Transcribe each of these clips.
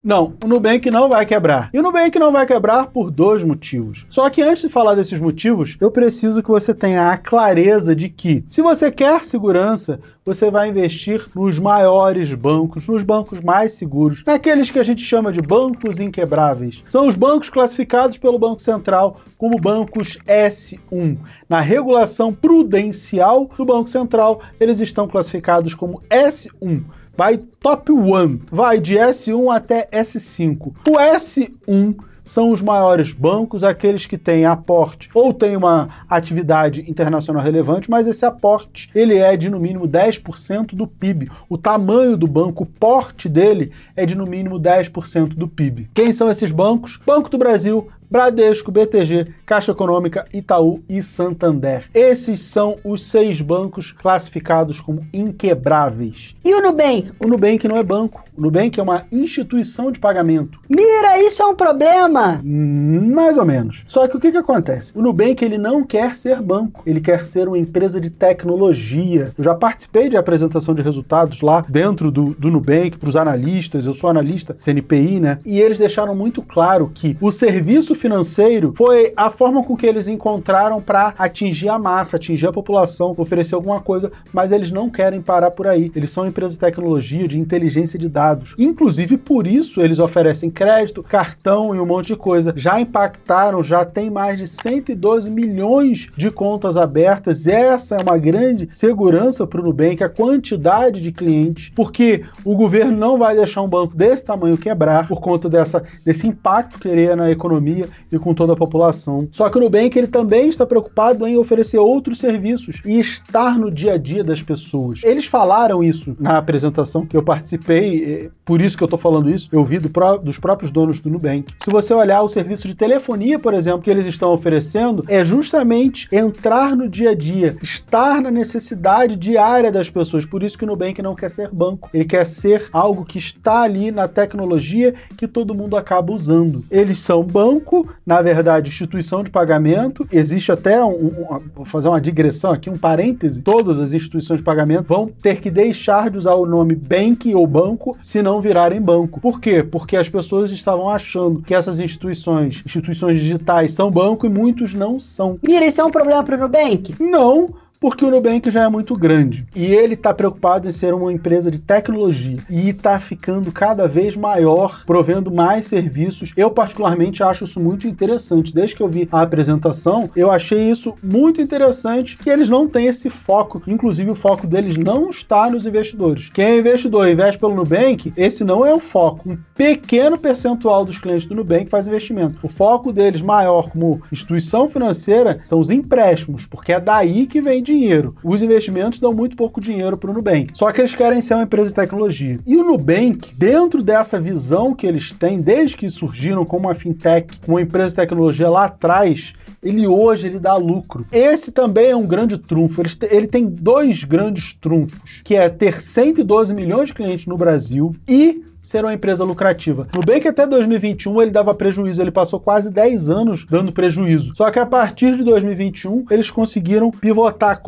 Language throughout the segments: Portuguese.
Não, o Nubank não vai quebrar. E o Nubank não vai quebrar por dois motivos. Só que antes de falar desses motivos, eu preciso que você tenha a clareza de que, se você quer segurança, você vai investir nos maiores bancos, nos bancos mais seguros, naqueles que a gente chama de bancos inquebráveis. São os bancos classificados pelo Banco Central como bancos S1. Na regulação prudencial do Banco Central, eles estão classificados como S1. Vai top 1, vai de S1 até S5. O S1 são os maiores bancos, aqueles que têm aporte ou têm uma atividade internacional relevante, mas esse aporte ele é de no mínimo 10% do PIB. O tamanho do banco, o porte dele é de no mínimo 10% do PIB. Quem são esses bancos? Banco do Brasil, Bradesco, BTG, Caixa Econômica, Itaú e Santander. Esses são os 6 bancos classificados como inquebráveis. E o Nubank? O Nubank não é banco. O Nubank é uma instituição de pagamento. Mira, isso é um problema? Mais ou menos. Só que o que acontece? O Nubank ele não quer ser banco. Ele quer ser uma empresa de tecnologia. Eu já participei de apresentação de resultados lá dentro do Nubank para os analistas. Eu sou analista CNPI, né? E eles deixaram muito claro que o serviço financeiro foi a forma com que eles encontraram para atingir a massa, atingir a população, oferecer alguma coisa, mas eles não querem parar por aí. Eles são empresas de tecnologia, de inteligência de dados. Inclusive, por isso, eles oferecem crédito, cartão e um monte de coisa. Já impactaram, já tem mais de 112 milhões de contas abertas. Essa é uma grande segurança para o Nubank, a quantidade de clientes, porque o governo não vai deixar um banco desse tamanho quebrar por conta desse impacto que teria na economia e com toda a população. Só que o Nubank ele também está preocupado em oferecer outros serviços e estar no dia a dia das pessoas. Eles falaram isso na apresentação que eu participei, por isso que eu estou falando isso, eu vi dos próprios donos do Nubank. Se você olhar o serviço de telefonia, por exemplo, que eles estão oferecendo, é justamente entrar no dia a dia, estar na necessidade diária das pessoas. Por isso que o Nubank não quer ser banco. Ele quer ser algo que está ali na tecnologia que todo mundo acaba usando. Eles são banco, na verdade, instituição de pagamento. Existe até vou fazer uma digressão aqui, um parêntese. Todas as instituições de pagamento vão ter que deixar de usar o nome bank ou banco se não virarem banco. Por quê? Porque as pessoas estavam achando que essas instituições digitais são banco e muitos não são. Mira, isso é um problema para o Nubank? Não, porque o Nubank já é muito grande. E ele está preocupado em ser uma empresa de tecnologia. E está ficando cada vez maior, provendo mais serviços. Eu, particularmente, acho isso muito interessante. Desde que eu vi a apresentação, eu achei isso muito interessante, que eles não têm esse foco. Inclusive, o foco deles não está nos investidores. Quem é investidor e investe pelo Nubank, esse não é o foco. Um pequeno percentual dos clientes do Nubank faz investimento. O foco deles maior como instituição financeira são os empréstimos, porque é daí que vem dinheiro. Os investimentos dão muito pouco dinheiro para o Nubank. Só que eles querem ser uma empresa de tecnologia. E o Nubank, dentro dessa visão que eles têm, desde que surgiram como uma fintech, uma empresa de tecnologia lá atrás, hoje ele dá lucro. Esse também é um grande trunfo. Ele tem 2 grandes trunfos, que é ter 112 milhões de clientes no Brasil e ser uma empresa lucrativa. Nubank até 2021 ele dava prejuízo, ele passou quase 10 anos dando prejuízo. Só que a partir de 2021 eles conseguiram pivotar,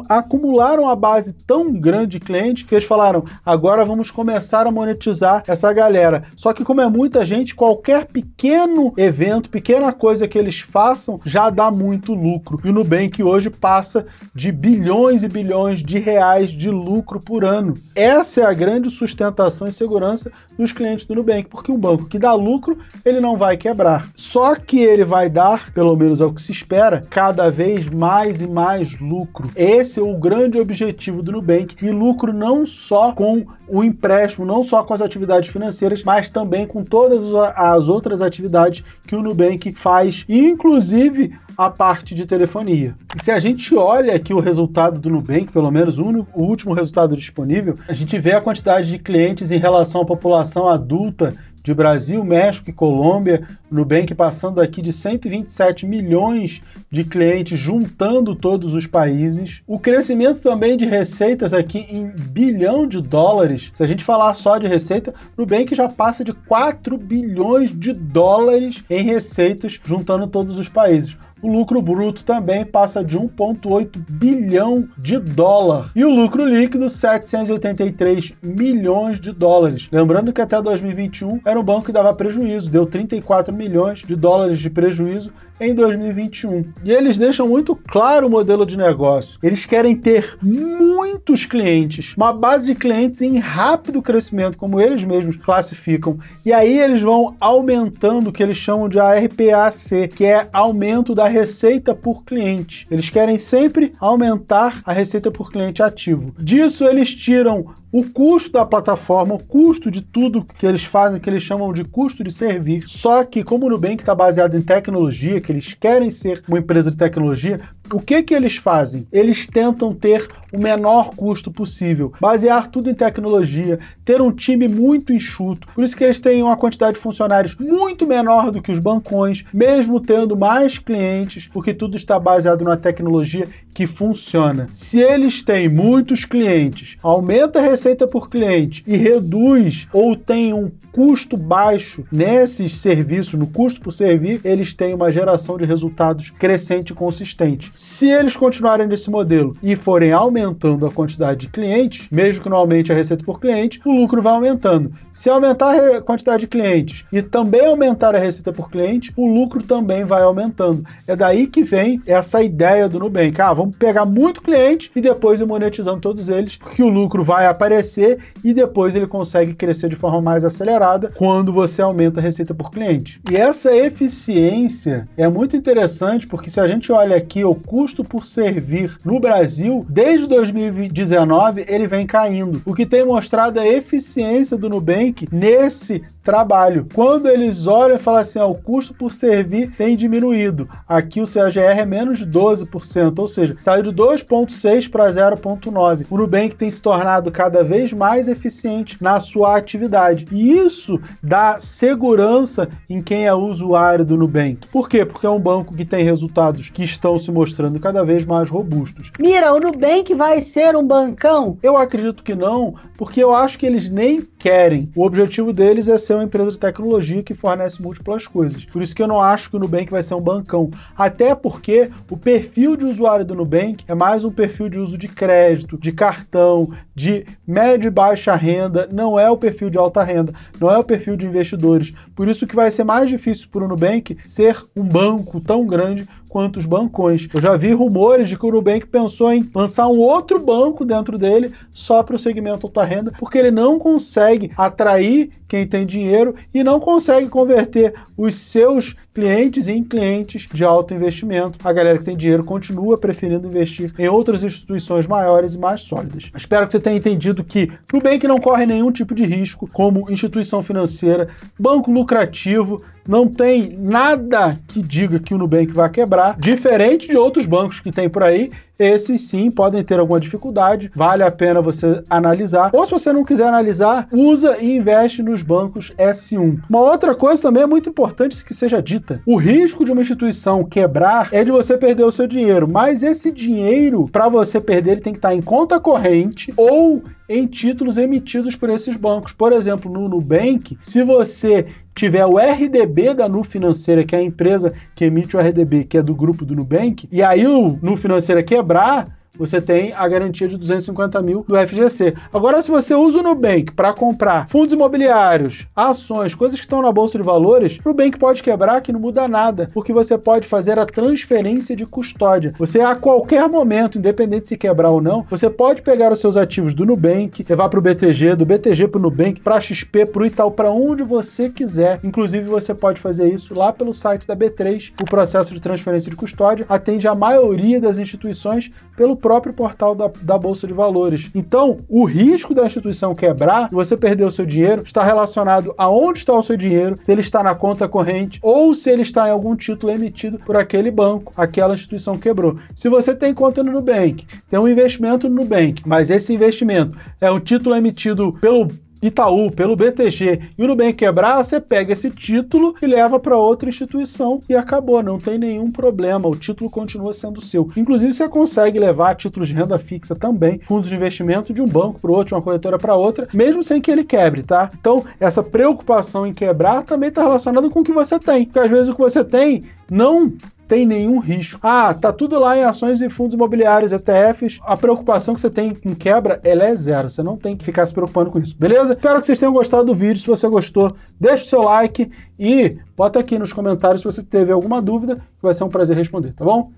acumular uma base tão grande de clientes que eles falaram, agora vamos começar a monetizar essa galera. Só que como é muita gente, qualquer pequeno evento, pequena coisa que eles façam já dá muito lucro. E o Nubank hoje passa de bilhões e bilhões de reais de lucro por ano. Essa é a grande sustentação e segurança dos clientes do Nubank, porque um banco que dá lucro, ele não vai quebrar. Só que ele vai dar, pelo menos é o que se espera, cada vez mais e mais lucro. Esse é o grande objetivo do Nubank, e lucro não só com o empréstimo, não só com as atividades financeiras, mas também com todas as outras atividades que o Nubank faz, inclusive a parte de telefonia. E se a gente olha aqui o resultado do Nubank, pelo menos o último resultado disponível, a gente vê a quantidade de clientes em relação à população adulta de Brasil, México e Colômbia, o Nubank passando aqui de 127 milhões de clientes, juntando todos os países. O crescimento também de receitas aqui em bilhão de dólares. Se a gente falar só de receita, o Nubank já passa de 4 bilhões de dólares em receitas, juntando todos os países. o lucro bruto também passa de 1,8 bilhão de dólar. E o lucro líquido, 783 milhões de dólares. Lembrando que até 2021 era um banco que dava prejuízo, deu 34 milhões de dólares de prejuízo em 2021. E eles deixam muito claro o modelo de negócio. Eles querem ter muitos clientes, uma base de clientes em rápido crescimento, como eles mesmos classificam. E aí eles vão aumentando o que eles chamam de ARPAC, que é aumento da receita por cliente. Eles querem sempre aumentar a receita por cliente ativo. Disso eles tiram o custo da plataforma, o custo de tudo que eles fazem, que eles chamam de custo de servir. Só que como o Nubank está baseado em tecnologia, que eles querem ser uma empresa de tecnologia, o que eles fazem? Eles tentam ter o menor custo possível, basear tudo em tecnologia, ter um time muito enxuto. Por isso que eles têm uma quantidade de funcionários muito menor do que os bancões, mesmo tendo mais clientes, porque tudo está baseado numa tecnologia que funciona. Se eles têm muitos clientes, aumenta a receita por cliente e reduz ou tem um custo baixo nesses serviços, no custo por servir, eles têm uma geração de resultados crescente e consistente. Se eles continuarem nesse modelo e forem aumentando a quantidade de clientes, mesmo que não aumente a receita por cliente, o lucro vai aumentando. Se aumentar a quantidade de clientes e também aumentar a receita por cliente, o lucro também vai aumentando. É daí que vem essa ideia do Nubank. Vamos pegar muito cliente e depois ir monetizando todos eles, porque o lucro vai aparecer e depois ele consegue crescer de forma mais acelerada quando você aumenta a receita por cliente. E essa eficiência é muito interessante, porque se a gente olha aqui o custo por servir no Brasil, desde 2019 ele vem caindo, o que tem mostrado a eficiência do Nubank nesse trabalho. Quando eles olham e falam assim, o custo por servir tem diminuído. Aqui o CAGR é menos de 12%, ou seja, saiu de 2,6 para 0,9. O Nubank tem se tornado cada vez mais eficiente na sua atividade. E isso dá segurança em quem é usuário do Nubank. Por quê? Porque é um banco que tem resultados que estão se mostrando cada vez mais robustos. Mira, o Nubank vai ser um bancão? Eu acredito que não, porque eu acho que eles nem querem. O objetivo deles é ser uma empresa de tecnologia que fornece múltiplas coisas. Por isso que eu não acho que o Nubank vai ser um bancão. Até porque o perfil de usuário do Nubank é mais um perfil de uso de crédito, de cartão, de média e baixa renda, não é o perfil de alta renda, não é o perfil de investidores. Por isso que vai ser mais difícil para o Nubank ser um banco tão grande quanto os bancões. Eu já vi rumores de que o Nubank pensou em lançar um outro banco dentro dele só para o segmento alta renda, porque ele não consegue atrair quem tem dinheiro e não consegue converter os seus clientes em clientes de alto investimento. A galera que tem dinheiro continua preferindo investir em outras instituições maiores e mais sólidas. Espero que você tenha entendido que o Nubank não corre nenhum tipo de risco como instituição financeira, banco lucrativo, não tem nada que diga que o Nubank vai quebrar, diferente de outros bancos que tem por aí. Esses sim podem ter alguma dificuldade, vale a pena você analisar. Ou se você não quiser analisar, usa e investe nos bancos S1. Uma outra coisa também é muito importante que seja dita. O risco de uma instituição quebrar é de você perder o seu dinheiro, mas esse dinheiro, para você perder, ele tem que estar em conta corrente ou em títulos emitidos por esses bancos. Por exemplo, no Nubank, se você tiver o RDB da Nu Financeira, que é a empresa que emite o RDB, que é do grupo do Nubank, e aí o Nu Financeira quebrar, você tem a garantia de 250 mil do FGC. Agora, se você usa o Nubank para comprar fundos imobiliários, ações, coisas que estão na Bolsa de Valores, o Nubank pode quebrar, que não muda nada, porque você pode fazer a transferência de custódia. Você, a qualquer momento, independente se quebrar ou não, você pode pegar os seus ativos do Nubank, levar para o BTG, do BTG para o Nubank, para a XP, para o Itaú, para onde você quiser. Inclusive, você pode fazer isso lá pelo site da B3. O processo de transferência de custódia atende a maioria das instituições pelo próprio portal da Bolsa de Valores. Então, o risco da instituição quebrar, você perder o seu dinheiro, está relacionado a onde está o seu dinheiro, se ele está na conta corrente ou se ele está em algum título emitido por aquele banco, aquela instituição quebrou. Se você tem conta no Nubank, tem um investimento no Nubank, mas esse investimento é um título emitido pelo Itaú, pelo BTG, e o Nubank quebrar, você pega esse título e leva para outra instituição e acabou, não tem nenhum problema, o título continua sendo seu. Inclusive, você consegue levar títulos de renda fixa também, fundos de investimento de um banco para o outro, de uma corretora para outra, mesmo sem que ele quebre, tá? Então, essa preocupação em quebrar também está relacionada com o que você tem, porque às vezes o que você tem não tem nenhum risco. Ah, tá tudo lá em ações e fundos imobiliários, ETFs. A preocupação que você tem com quebra, ela é zero. Você não tem que ficar se preocupando com isso, beleza? Espero que vocês tenham gostado do vídeo. Se você gostou, deixa o seu like e bota aqui nos comentários se você teve alguma dúvida, que vai ser um prazer responder, tá bom?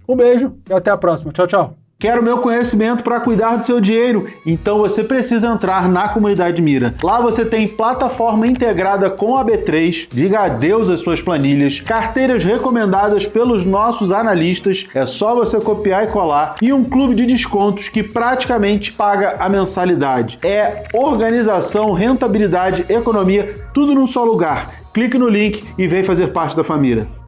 Um beijo e até a próxima. Tchau, tchau. Quero meu conhecimento para cuidar do seu dinheiro? Então você precisa entrar na Comunidade Mira. Lá você tem plataforma integrada com a B3, diga adeus às suas planilhas, carteiras recomendadas pelos nossos analistas, é só você copiar e colar, e um clube de descontos que praticamente paga a mensalidade. É organização, rentabilidade, economia, tudo num só lugar. Clique no link e vem fazer parte da família.